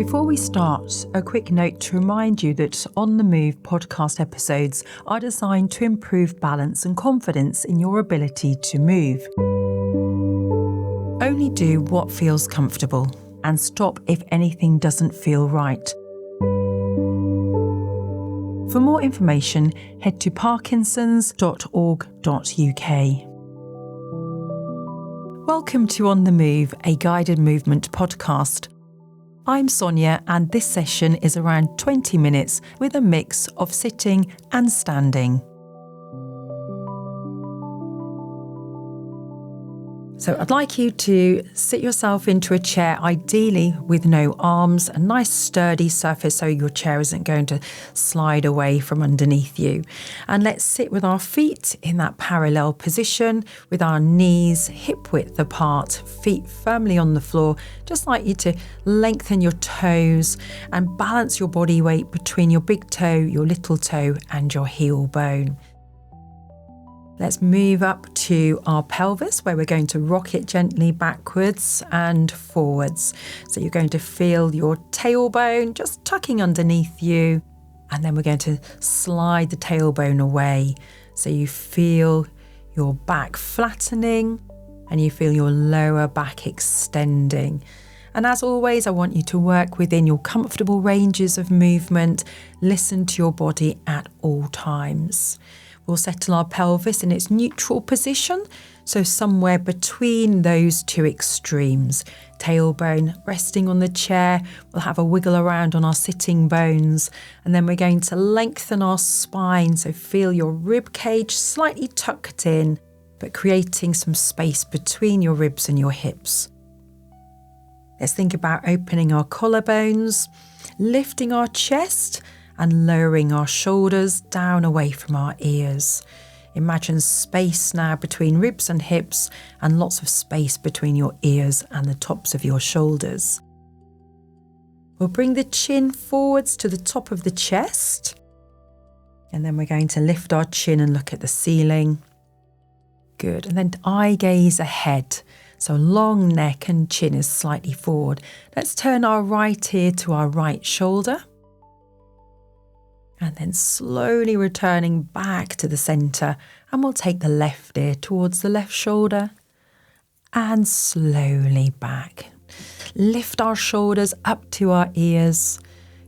Before we start, a quick note to remind you that On the Move podcast episodes are designed to improve balance and confidence in your ability to move. Only do what feels comfortable and stop if anything doesn't feel right. For more information, head to parkinsons.org.uk. Welcome to On the Move, a guided movement podcast. I'm Sonya, and this session is around 20 minutes with a mix of sitting and standing. So I'd like you to sit yourself into a chair, ideally with no arms, a nice sturdy surface so your chair isn't going to slide away from underneath you. And let's sit with our feet in that parallel position with our knees hip width apart, feet firmly on the floor. Just like you to lengthen your toes and balance your body weight between your big toe, your little toe and your heel bone. Let's move up to our pelvis, where we're going to rock it gently backwards and forwards. So you're going to feel your tailbone just tucking underneath you, and then we're going to slide the tailbone away. So you feel your back flattening and you feel your lower back extending. And as always, I want you to work within your comfortable ranges of movement. Listen to your body at all times. We'll settle our pelvis in its neutral position, so somewhere between those two extremes. Tailbone resting on the chair, we'll have a wiggle around on our sitting bones, and then we're going to lengthen our spine, so feel your rib cage slightly tucked in, but creating some space between your ribs and your hips. Let's think about opening our collarbones, lifting our chest, and lowering our shoulders down away from our ears. Imagine space now between ribs and hips, and lots of space between your ears and the tops of your shoulders. We'll bring the chin forwards to the top of the chest, and then we're going to lift our chin and look at the ceiling. Good, and then eye gaze ahead. So long neck and chin is slightly forward. Let's turn our right ear to our right shoulder. And then slowly returning back to the centre, and we'll take the left ear towards the left shoulder and slowly back. Lift our shoulders up to our ears.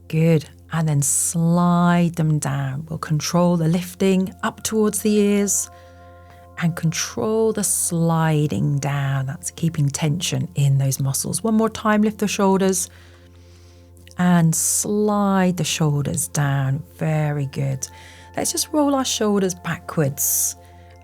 Good. And then slide them down. We'll control the lifting up towards the ears and control the sliding down. That's keeping tension in those muscles. One more time, lift the shoulders. And slide the shoulders down. Very good. Let's just roll our shoulders backwards,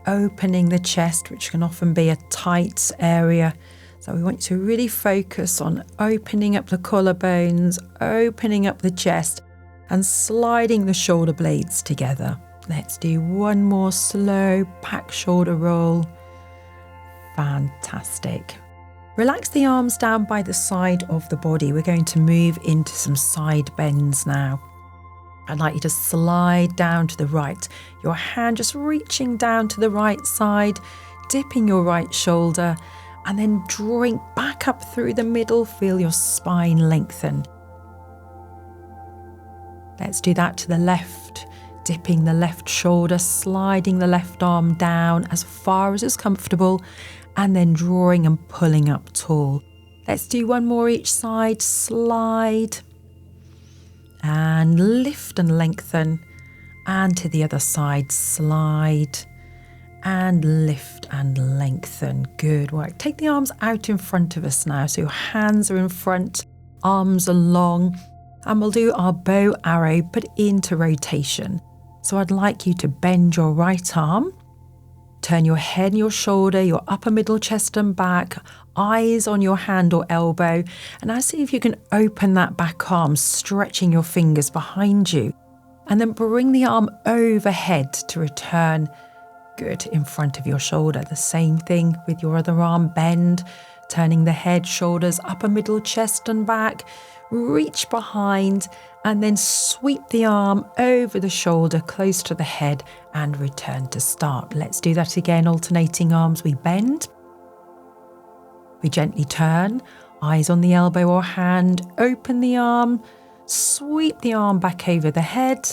opening the chest, which can often be a tight area. So we want to really focus on opening up the collarbones, opening up the chest, and sliding the shoulder blades together. Let's do one more slow back shoulder roll. Fantastic. Relax the arms down by the side of the body. We're going to move into some side bends now. I'd like you to slide down to the right. Your hand just reaching down to the right side, dipping your right shoulder, and then drawing back up through the middle. Feel your spine lengthen. Let's do that to the left. Dipping the left shoulder, sliding the left arm down as far as is comfortable, and then drawing and pulling up tall. Let's do one more each side. Slide and lift and lengthen, and to the other side. Slide and lift and lengthen. Good work. Take the arms out in front of us now, so your hands are in front, arms are long, and we'll do our bow arrow but into rotation. So I'd like you to bend your right arm. Turn your head and your shoulder, your upper middle chest and back, eyes on your hand or elbow. And now see if you can open that back arm, stretching your fingers behind you. And then bring the arm overhead to return good in front of your shoulder. The same thing with your other arm. Bend, turning the head, shoulders, upper middle chest and back. Reach behind and then sweep the arm over the shoulder close to the head and return to start. Let's do that again, alternating arms. We bend, we gently turn, Eyes on the elbow or hand, open the arm, sweep the arm back over the head.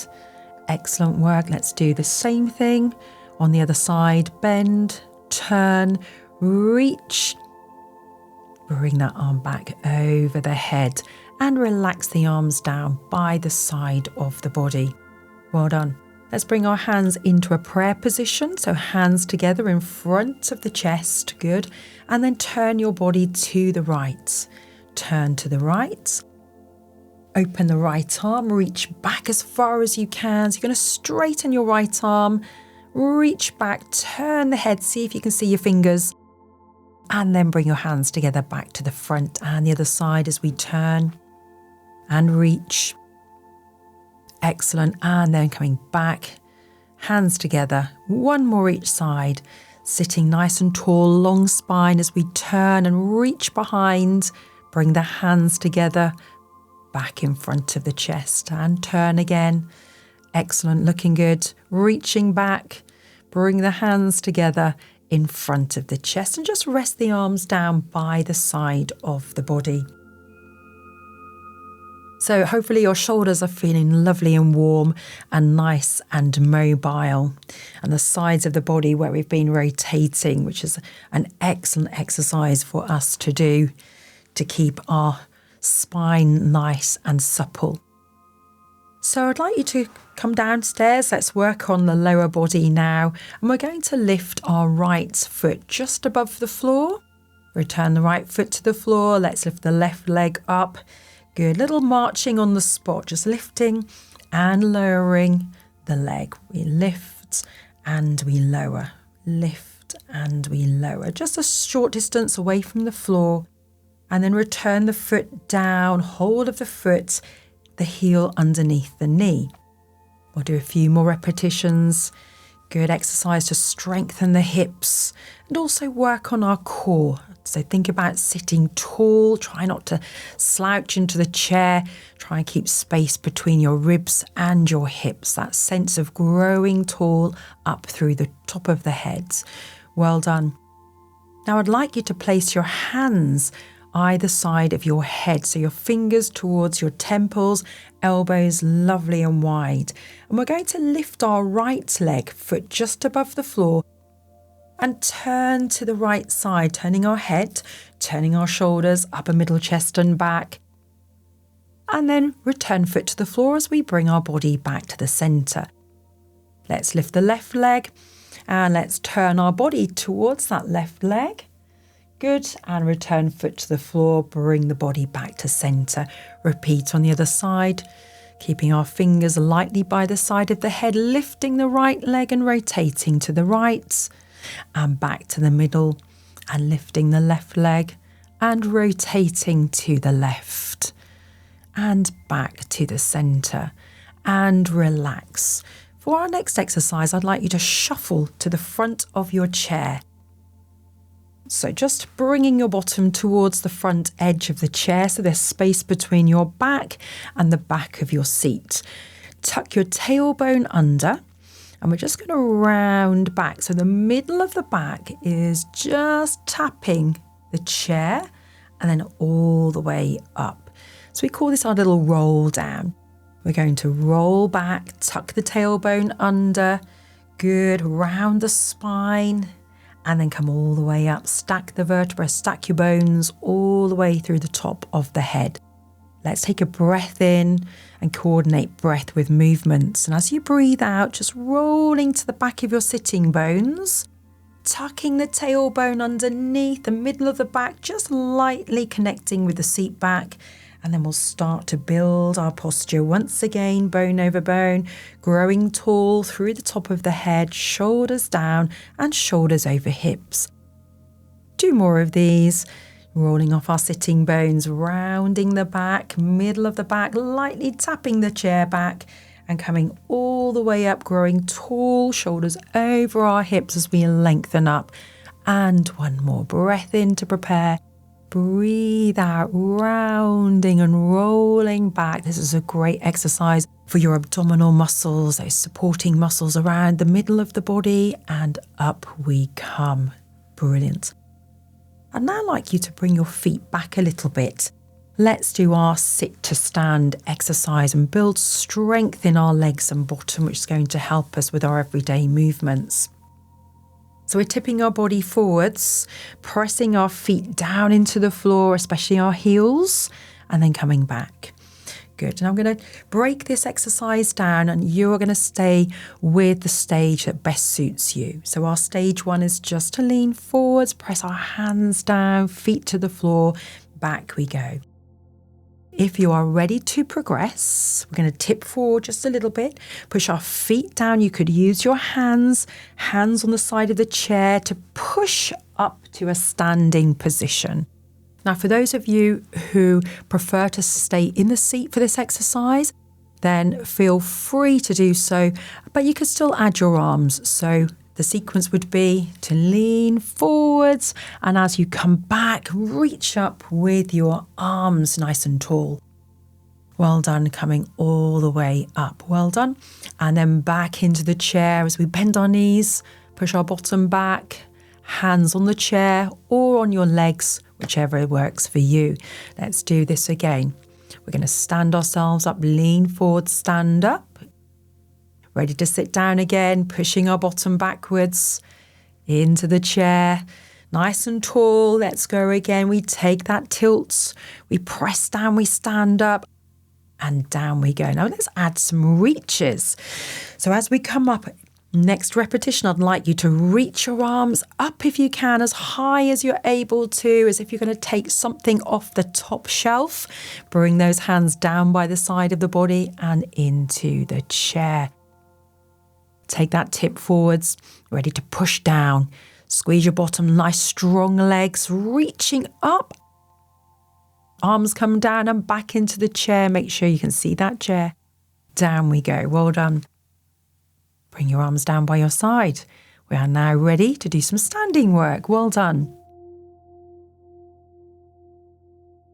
Excellent work. Let's do the same thing on the other side. Bend, turn, reach. Bring that arm back over the head and relax the arms down by the side of the body. Well done. Let's bring our hands into a prayer position. So hands together in front of the chest. Good. And then turn your body to the right. Turn to the right. Open the right arm. Reach back as far as you can. So you're going to straighten your right arm. Reach back. Turn the head. See if you can see your fingers. And then bring your hands together back to the front and the other side as we turn and reach. Excellent. And then coming back, hands together, one more each side, sitting nice and tall, long spine as we turn and reach behind. Bring the hands together, back in front of the chest and turn again. Excellent. Looking good. Reaching back, bring the hands together in front of the chest and just rest the arms down by the side of the body. So hopefully your shoulders are feeling lovely and warm and nice and mobile. And the sides of the body where we've been rotating, which is an excellent exercise for us to do to keep our spine nice and supple. So I'd like you to come downstairs. Let's work on the lower body now. And we're going to lift our right foot just above the floor. Return the right foot to the floor. Let's lift the left leg up. Good. Little marching on the spot, just lifting and lowering the leg. We lift and we lower. Lift and we lower. Just a short distance away from the floor. And then return the foot down. Hold of the foot, the heel underneath the knee. We'll do a few more repetitions. Good exercise to strengthen the hips and also work on our core. So think about sitting tall. Try not to slouch into the chair. Try and keep space between your ribs and your hips. That sense of growing tall up through the top of the head. Well done. Now I'd like you to place your hands either side of your head. So your fingers towards your temples, elbows lovely and wide. And we're going to lift our right leg, foot just above the floor, and turn to the right side, turning our head, turning our shoulders, upper middle chest and back. And then return foot to the floor as we bring our body back to the centre. Let's lift the left leg and let's turn our body towards that left leg. Good. And return foot to the floor, bring the body back to centre. Repeat on the other side, keeping our fingers lightly by the side of the head, lifting the right leg and rotating to the right. And back to the middle and lifting the left leg and rotating to the left and back to the centre and relax. For our next exercise, I'd like you to shuffle to the front of your chair. So just bringing your bottom towards the front edge of the chair so there's space between your back and the back of your seat. Tuck your tailbone under. And we're just going to round back. So the middle of the back is just tapping the chair and then all the way up. So we call this our little roll down. We're going to roll back, tuck the tailbone under. Good. Round the spine and then come all the way up. Stack the vertebrae, stack your bones all the way through the top of the head. Let's take a breath in and coordinate breath with movements. And as you breathe out, just rolling to the back of your sitting bones, tucking the tailbone underneath the middle of the back, just lightly connecting with the seat back. And then we'll start to build our posture once again, bone over bone, growing tall through the top of the head, shoulders down and shoulders over hips. Do more of these. Rolling off our sitting bones, rounding the back, middle of the back, lightly tapping the chair back and coming all the way up, growing tall, shoulders over our hips as we lengthen up. And one more breath in to prepare. Breathe out, rounding and rolling back. This is a great exercise for your abdominal muscles, those supporting muscles around the middle of the body, and up we come. Brilliant. I'd now like you to bring your feet back a little bit. Let's do our sit to stand exercise and build strength in our legs and bottom, which is going to help us with our everyday movements. So we're tipping our body forwards, pressing our feet down into the floor, especially our heels, and then coming back. Good. And I'm going to break this exercise down, and you're going to stay with the stage that best suits you. So our stage 1 is just to lean forwards, press our hands down, feet to the floor, back we go. If you are ready to progress, we're going to tip forward just a little bit, push our feet down. You could use your hands on the side of the chair to push up to a standing position. Now, for those of you who prefer to stay in the seat for this exercise, then feel free to do so, but you could still add your arms. So the sequence would be to lean forwards, and as you come back, reach up with your arms nice and tall. Well done, coming all the way up. Well done. And then back into the chair as we bend our knees, push our bottom back, hands on the chair or on your legs, whichever works for you. Let's do this again. We're going to stand ourselves up, lean forward, stand up. Ready to sit down again, pushing our bottom backwards into the chair. Nice and tall. Let's go again. We take that tilt. We press down, we stand up, and down we go. Now let's add some reaches. So as we come up, next repetition, I'd like you to reach your arms up if you can, as high as you're able to, as if you're going to take something off the top shelf. Bring those hands down by the side of the body and into the chair. Take that tip forwards, ready to push down. Squeeze your bottom, nice strong legs, reaching up. Arms come down and back into the chair. Make sure you can see that chair. Down we go. Well done. Bring your arms down by your side. We are now ready to do some standing work. Well done.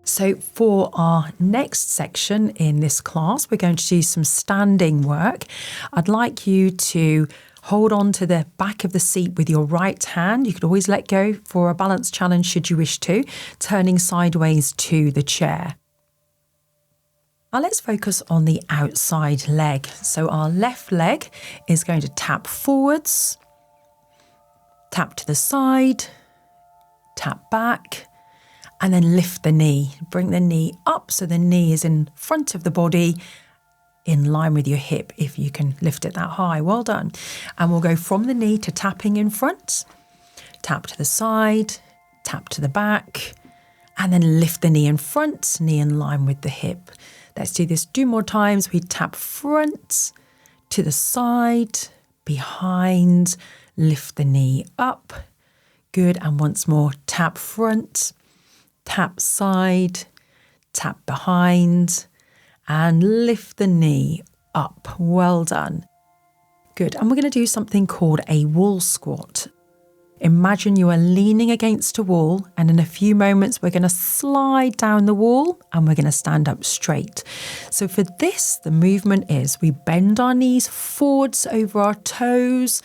So for our next section in this class, we're going to do some standing work. I'd like you to hold on to the back of the seat with your right hand. You could always let go for a balance challenge should you wish to, turning sideways to the chair. Now let's focus on the outside leg. So our left leg is going to tap forwards, tap to the side, tap back, and then lift the knee. Bring the knee up so the knee is in front of the body, in line with your hip if you can lift it that high. Well done. And we'll go from the knee to tapping in front, tap to the side, tap to the back, and then lift the knee in front, knee in line with the hip. Let's do this 2 more times. We tap front, to the side, behind, lift the knee up. Good. And once more, tap front, tap side, tap behind, and lift the knee up. Well done. Good. And we're going to do something called a wall squat. Imagine you are leaning against a wall, and in a few moments we're going to slide down the wall and we're going to stand up straight. So for this, the movement is we bend our knees forwards over our toes.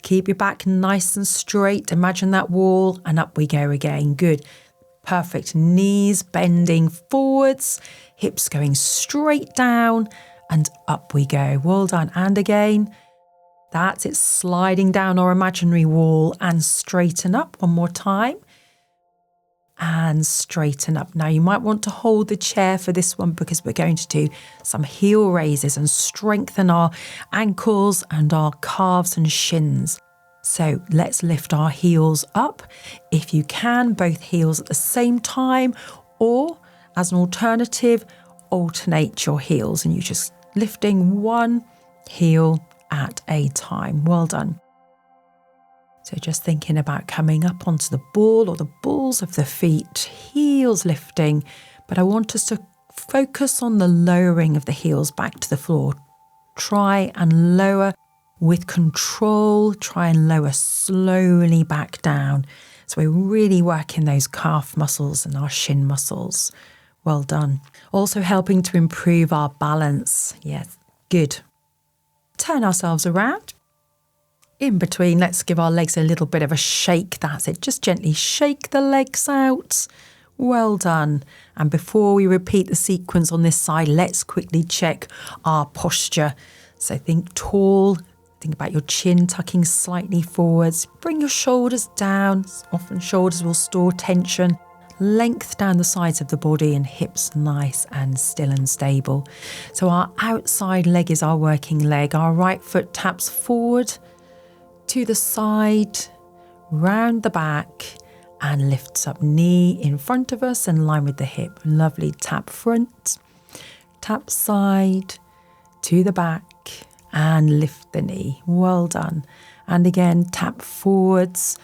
Keep your back nice and straight. Imagine that wall, and up we go again. Good. Perfect. Knees bending forwards, hips going straight down, and up we go. Well done. And again. That's it, sliding down our imaginary wall and straighten up. One more time. And straighten up. Now you might want to hold the chair for this one because we're going to do some heel raises and strengthen our ankles and our calves and shins. So let's lift our heels up. If you can, both heels at the same time, or as an alternative, alternate your heels and you're just lifting one heel at a time. Well done. So just thinking about coming up onto the ball or the balls of the feet, heels lifting, but I want us to focus on the lowering of the heels back to the floor. Try and lower with control, try and lower slowly back down. So we're really working those calf muscles and our shin muscles. Well done. Also helping to improve our balance. Yes, good. Turn ourselves around. In between, let's give our legs a little bit of a shake. That's it. Just gently shake the legs out. Well done. And before we repeat the sequence on this side, let's quickly check our posture. So think tall. Think about your chin tucking slightly forwards. Bring your shoulders down. Often shoulders will store tension. Length down the sides of the body and hips nice and still and stable. So our outside leg is our working leg. Our right foot taps forward to the side, round the back, and lifts up, knee in front of us in line with the hip. Lovely. Tap front, tap side, to the back, and lift the knee. Well done. And again, tap forwards,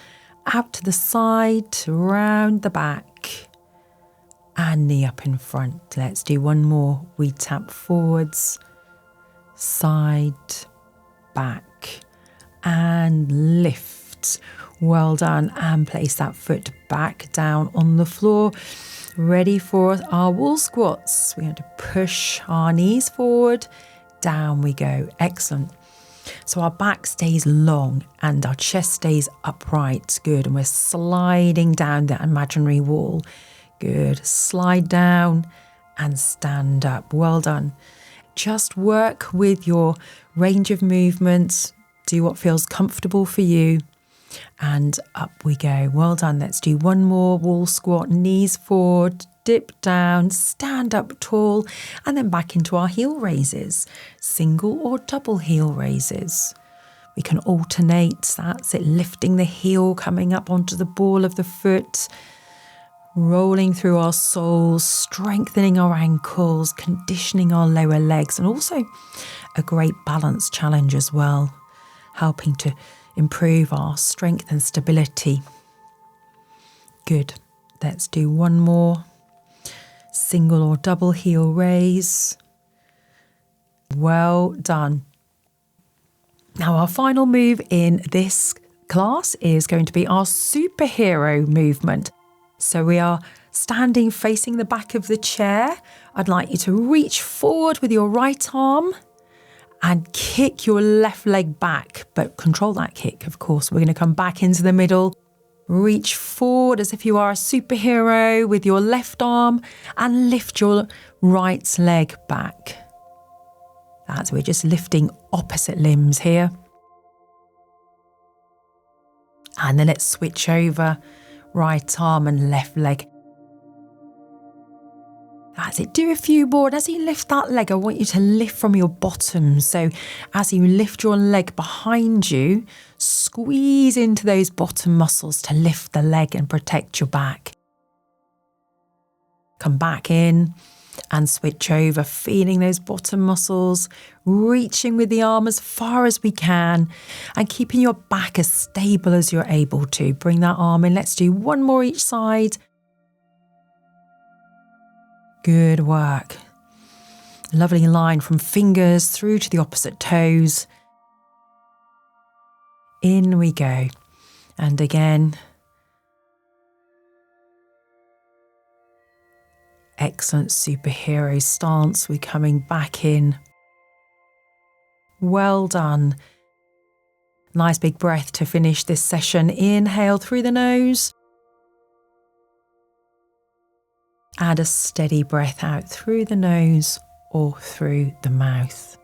out to the side, round the back, and knee up in front. Let's do one more. We tap forwards, side, back, and lift. Well done. And place that foot back down on the floor. Ready for our wall squats. We're going to push our knees forward. Down we go. Excellent. So our back stays long and our chest stays upright. Good. And we're sliding down that imaginary wall. Good. Slide down and stand up. Well done. Just work with your range of movements. Do what feels comfortable for you. And up we go. Well done. Let's do one more wall squat. Knees forward, dip down, stand up tall, and then back into our heel raises. Single or double heel raises. We can alternate. That's it. Lifting the heel, coming up onto the ball of the foot, rolling through our soles, strengthening our ankles, conditioning our lower legs, and also a great balance challenge as well, helping to improve our strength and stability. Good. Let's do one more. Single or double heel raise. Well done. Now our final move in this class is going to be our superhero movement. So we are standing facing the back of the chair. I'd like you to reach forward with your right arm and kick your left leg back, but control that kick, of course. We're going to come back into the middle. Reach forward as if you are a superhero with your left arm and lift your right leg back. That's, we're just lifting opposite limbs here. And then let's switch over, right arm and left leg. That's it. Do a few more. And as you lift that leg, I want you to lift from your bottom. So as you lift your leg behind you, squeeze into those bottom muscles to lift the leg and protect your back. Come back in and switch over, feeling those bottom muscles, reaching with the arm as far as we can and keeping your back as stable as you're able to. Bring that arm in. Let's do one more each side. Good work. Lovely line from fingers through to the opposite toes. In we go. And again. Excellent superhero stance. We're coming back in. Well done. Nice big breath to finish this session. Inhale through the nose. Add a steady breath out through the nose or through the mouth.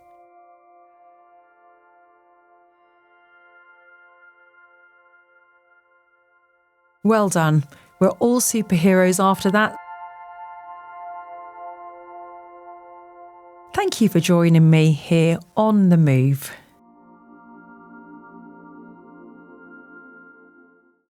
Well done. We're all superheroes after that. Thank you for joining me here on The Move.